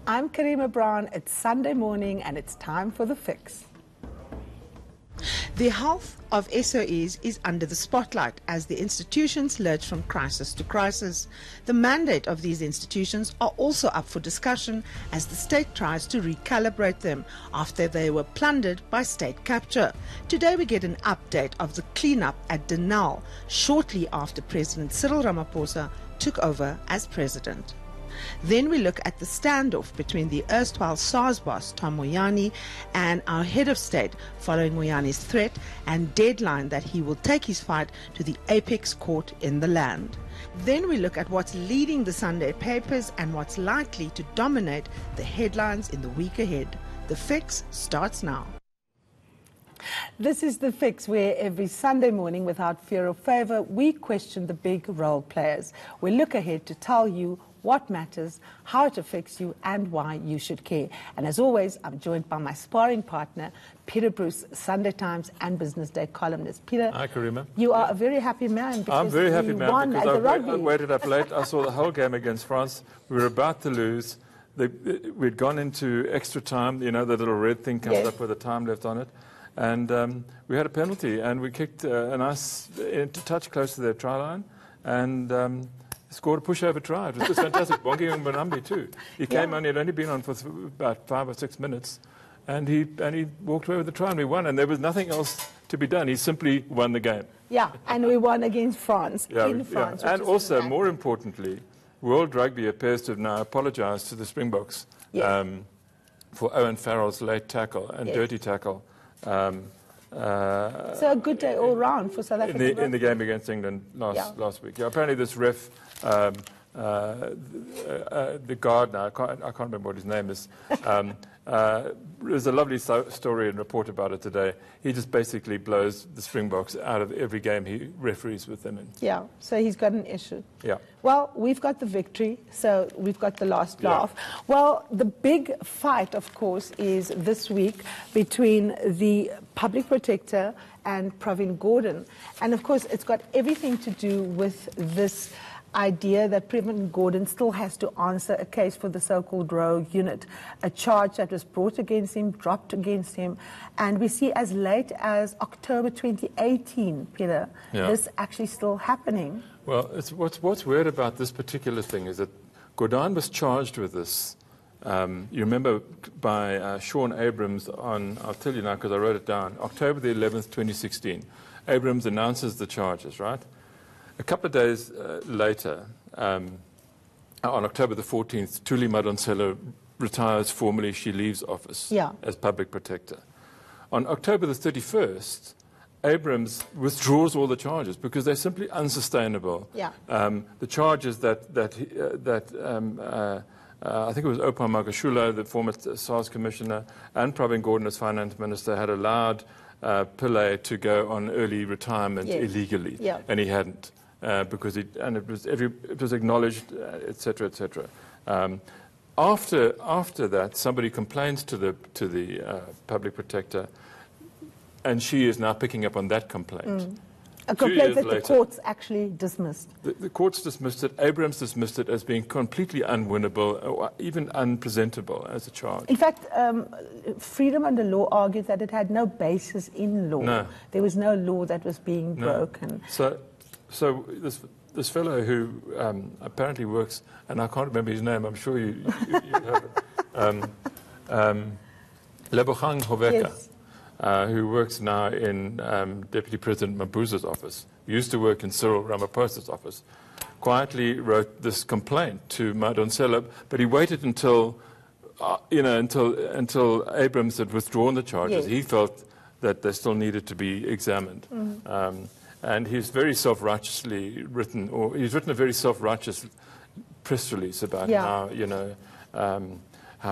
I'm Karima Brown. It's Sunday morning and it's time for The Fix. The health of SOEs is under the spotlight as the institutions lurch from crisis to crisis. The mandate of these institutions are also up for discussion as the state tries to recalibrate them after they were plundered by state capture. Today we get an update of the cleanup at Denal shortly after President Cyril Ramaphosa took over as president. Then we look at the standoff between the erstwhile SARS boss, Tom Moyane, and our head of state following Moyane's threat and deadline that he will take his fight to the apex court in the land. Then we look at what's leading the Sunday papers and what's likely to dominate the headlines in the week ahead. The Fix starts now. This is The Fix, where every Sunday morning, without fear or favour, we question the big role players. We look ahead to tell you what matters, how it affects you, and why you should care. And as always, I'm joined by my sparring partner, Peter Bruce, Sunday Times and Business Day columnist. Peter, hi, Karima. You are a very happy man because I'm very happy man won because at the Rugby. I waited up late. I saw the whole game against France. We were about to lose. We'd gone into extra time. You know, the little red thing comes up with the time left on it. And we had a penalty, and we kicked a nice touch close to their try line, and scored a pushover try. It was just fantastic. Bongi Mbonambi too. He came on. He had only been on for about 5 or 6 minutes, and he walked away with the try, and we won. And there was nothing else to be done. He simply won the game. Yeah, and we won against France in France. And also, more importantly, World Rugby appears to have now apologised to the Springboks for Owen Farrell's late tackle and dirty tackle. So a good day all round for South Africa. In the game against England last week. Yeah, apparently this ref, the gardener, I can't remember what his name is. There's a lovely story and report about it today. He just basically blows the Springboks out of every game he referees with them in. Yeah, so he's got an issue. Yeah. Well, we've got the victory, so we've got the last laugh. Well, the big fight, of course, is this week between the public protector and Pravin Gordhan. And, of course, it's got everything to do with this idea that Pravin Gordhan still has to answer a case for the so-called rogue unit, a charge that was brought against him, dropped against him, and we see as late as October 2018, Peter, this actually still happening. Well, what's weird about this particular thing is that Gordhan was charged with this. You remember by Sean Abrams on, I'll tell you now because I wrote it down, October the 11th, 2016. Abrams announces the charges, right? A couple of days later, on October the 14th, Thuli Madonsela retires formally. She leaves office as public protector. On October the 31st, Abrams withdraws all the charges because they're simply unsustainable. The charges that I think it was Opar Magashula, the former SARS commissioner, and Pravin Gordhan as finance minister had allowed Pillay to go on early retirement illegally, and he hadn't. Because it was acknowledged, etc., etc. After that, somebody complains to the public protector, and she is now picking up on that complaint. A complaint that the courts actually dismissed. The courts dismissed it. Abrams dismissed it as being completely unwinnable, or even unpresentable as a charge. In fact, Freedom Under Law argued that it had no basis in law. No. There was no law that was being broken. So this fellow who apparently works, and I can't remember his name, I'm sure you've heard of Lebogang Hoveka, who works now in Deputy President Mabuza's office, used to work in Cyril Ramaphosa's office, quietly wrote this complaint to Madonsela, but he waited until Abrams had withdrawn the charges. He felt that they still needed to be examined. And he's very self-righteously written, or he's written a very self-righteous press release about how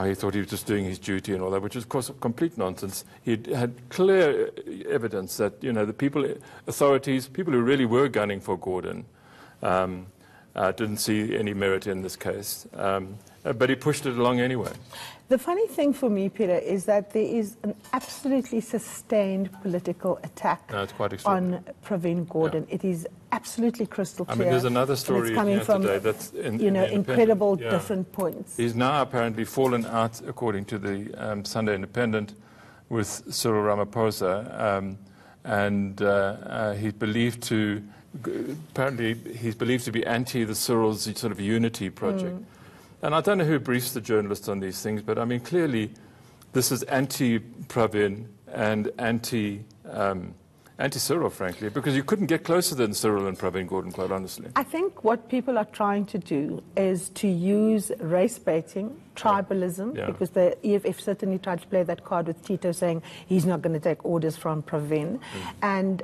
he thought he was just doing his duty and all that, which is, of course, complete nonsense. He had clear evidence that, the authorities, people who really were gunning for Gordhan, didn't see any merit in this case. But he pushed it along anyway. The funny thing for me, Peter, is that there is an absolutely sustained political attack on Pravin Gordhan. It is absolutely crystal clear. I mean, there's another story and it's coming from, today that's incredible different points. He's now apparently fallen out, according to the Sunday Independent, with Cyril Ramaphosa, and he's believed to be anti the Cyril's sort of unity project. And I don't know who briefs the journalists on these things, but I mean, clearly this is anti-Pravin and anti-Cyril, frankly, because you couldn't get closer than Cyril and Pravin Gordhan, quite honestly. I think what people are trying to do is to use race baiting, tribalism, because the EFF certainly tried to play that card with Tito, saying he's not going to take orders from Pravin. And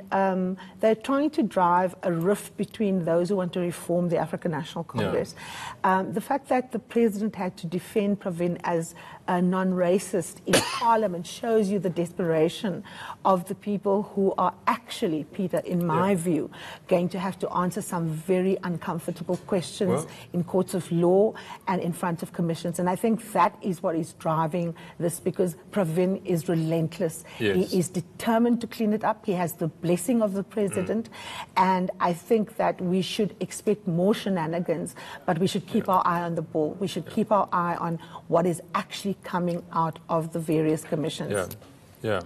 they're trying to drive a rift between those who want to reform the African National Congress. The fact that the president had to defend Pravin as a non-racist in Parliament shows you the desperation of the people who are actually, Peter, in my view, going to have to answer some very uncomfortable questions in courts of law and in front of commissions. And I think that is what is driving this, because Pravin is relentless. He is determined to clean it up. He has the blessing of the president. And I think that we should expect more shenanigans, but we should keep our eye on the ball. We should keep our eye on what is actually coming out of the various commissions. Yeah.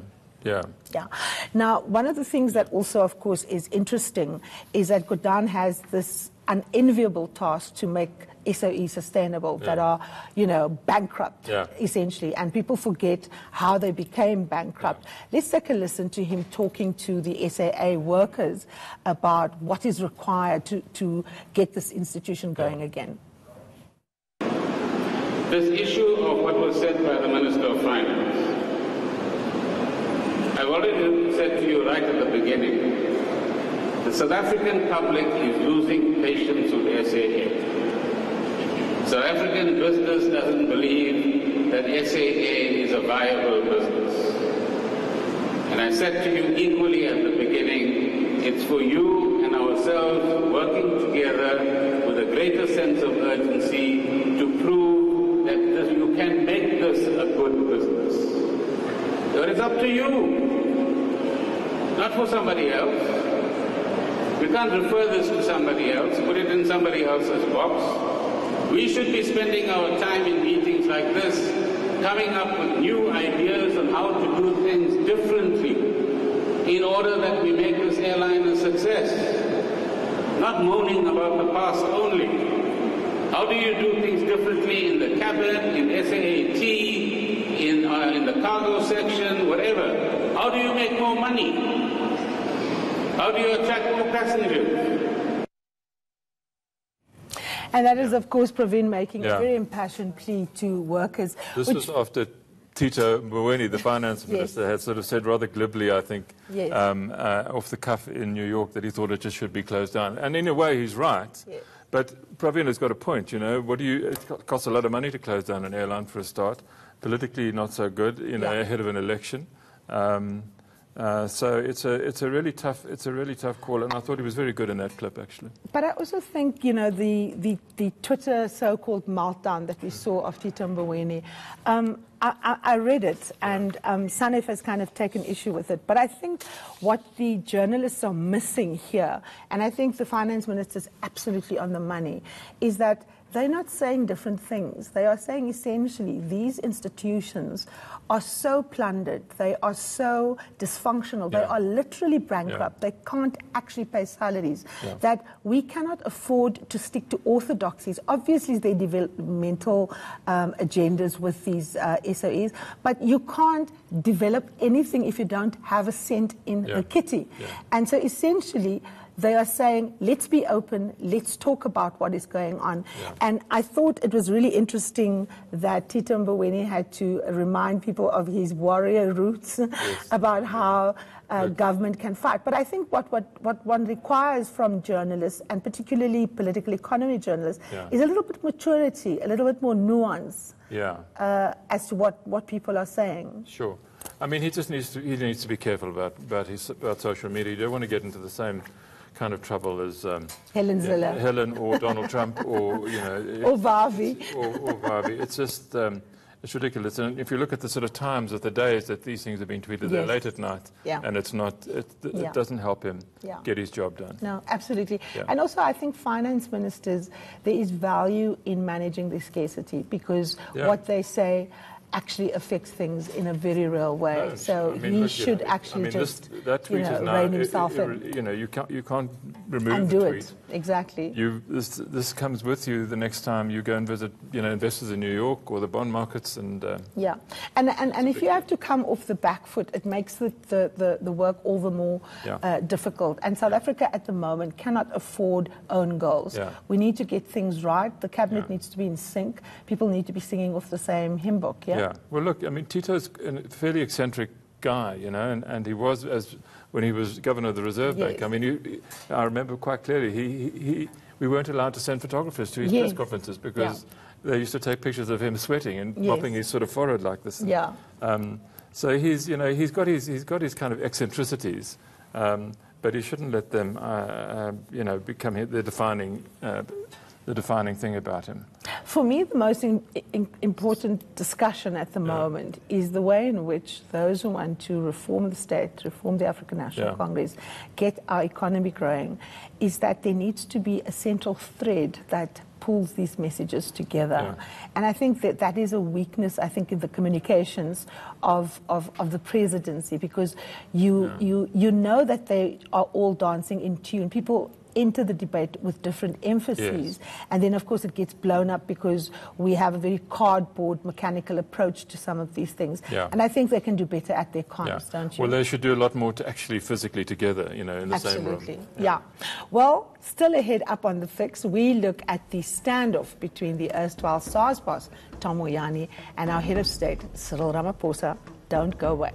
Now, one of the things that also, of course, is interesting is that Gordhan has this unenviable task to make SOE sustainable, that are, bankrupt, essentially. And people forget how they became bankrupt. Let's take a listen to him talking to the SAA workers about what is required to get this institution going again. This issue of what was said by the Minister of Finance, I've already said to you right at the beginning, the South African public is losing patience with SAA. South African business doesn't believe that SAA is a viable business. And I said to you equally at the beginning, it's for you and ourselves working together with a greater sense of urgency to prove that you can make this a good business. So it's up to you, not for somebody else. We can't refer this to somebody else, put it in somebody else's box. We should be spending our time in meetings like this, coming up with new ideas on how to do things differently in order that we make this airline a success. Not moaning about the past only. How do you do things differently in the cabin, in SAAT, in the cargo section, whatever? How do you make more money? How do you attract more passengers? And that is, of course, Pravin making a very impassioned plea to workers. This was after Tito Mboweni, the finance minister, had sort of said rather glibly, I think, off the cuff in New York, that he thought it just should be closed down. And in a way, he's right. But Pravin has got a point, it costs a lot of money to close down an airline for a start. Politically, not so good, ahead of an election. So it's a really tough call, and I thought he was very good in that clip, actually. But I also think, the Twitter so-called meltdown that we saw of Tito Mboweni, I read it, and Sanef has kind of taken issue with it. But I think what the journalists are missing here, and I think the finance minister is absolutely on the money, is that they're not saying different things. They are saying essentially these institutions are so plundered, they are so dysfunctional, they are literally bankrupt, they can't actually pay salaries, that we cannot afford to stick to orthodoxies. Obviously, they developmental agendas with these SOEs, but you can't develop anything if you don't have a cent in the kitty. And so essentially, they are saying, let's be open, let's talk about what is going on. And I thought it was really interesting that Tito Mboweni had to remind people of his warrior roots, about how government can fight. But I think what one requires from journalists, and particularly political economy journalists, is a little bit maturity, a little bit more nuance as to what people are saying. Sure. I mean, he needs to be careful about social media. You don't want to get into the same kind of trouble as Helen or Donald Trump or or Vavi. or Vavi. It's It's ridiculous. And if you look at the sort of times of the days that these things have been tweeted, they're late at night, and it's not, it doesn't help him get his job done. No, absolutely. Yeah. And also, I think finance ministers, there is value in managing the scarcity, because what they say actually affects things in a very real way. No, so I mean, he look, should you know, actually I mean, just that tweet is now, rein himself in. You know, you can't remove Undo the tweet. it. Exactly. This comes with you the next time you go and visit, you know, investors in New York or the bond markets, and and if you have to come off the back foot, it makes the work all the more difficult. And South Africa at the moment cannot afford own goals. Yeah. We need to get things right. The cabinet needs to be in sync. People need to be singing off the same hymn book. Yeah. Well, look, I mean, Tito's a fairly eccentric guy, you know, and he was, when he was governor of the Reserve Bank. I mean, I remember quite clearly, we weren't allowed to send photographers to his press conferences because they used to take pictures of him sweating and mopping his sort of forehead like this. Yeah. So he's, you know, he's got his kind of eccentricities, but he shouldn't let them, you know, become the defining thing about him. For me, the most important discussion at the moment is the way in which those who want to reform the state, reform the African National Congress, get our economy growing, is that there needs to be a central thread that pulls these messages together. And I think that is a weakness, I think, in the communications of the presidency, because you know that they are all dancing in tune. People enter the debate with different emphases, and then of course it gets blown up because we have a very cardboard, mechanical approach to some of these things. And I think they can do better at their comms, don't you? Well, they should do a lot more to actually physically together, you know, in the same room. Absolutely. Well, still ahead up on the fix, we look at the standoff between the erstwhile SARS boss, Tom Moyane, and our head of state, Cyril Ramaphosa. Don't go away.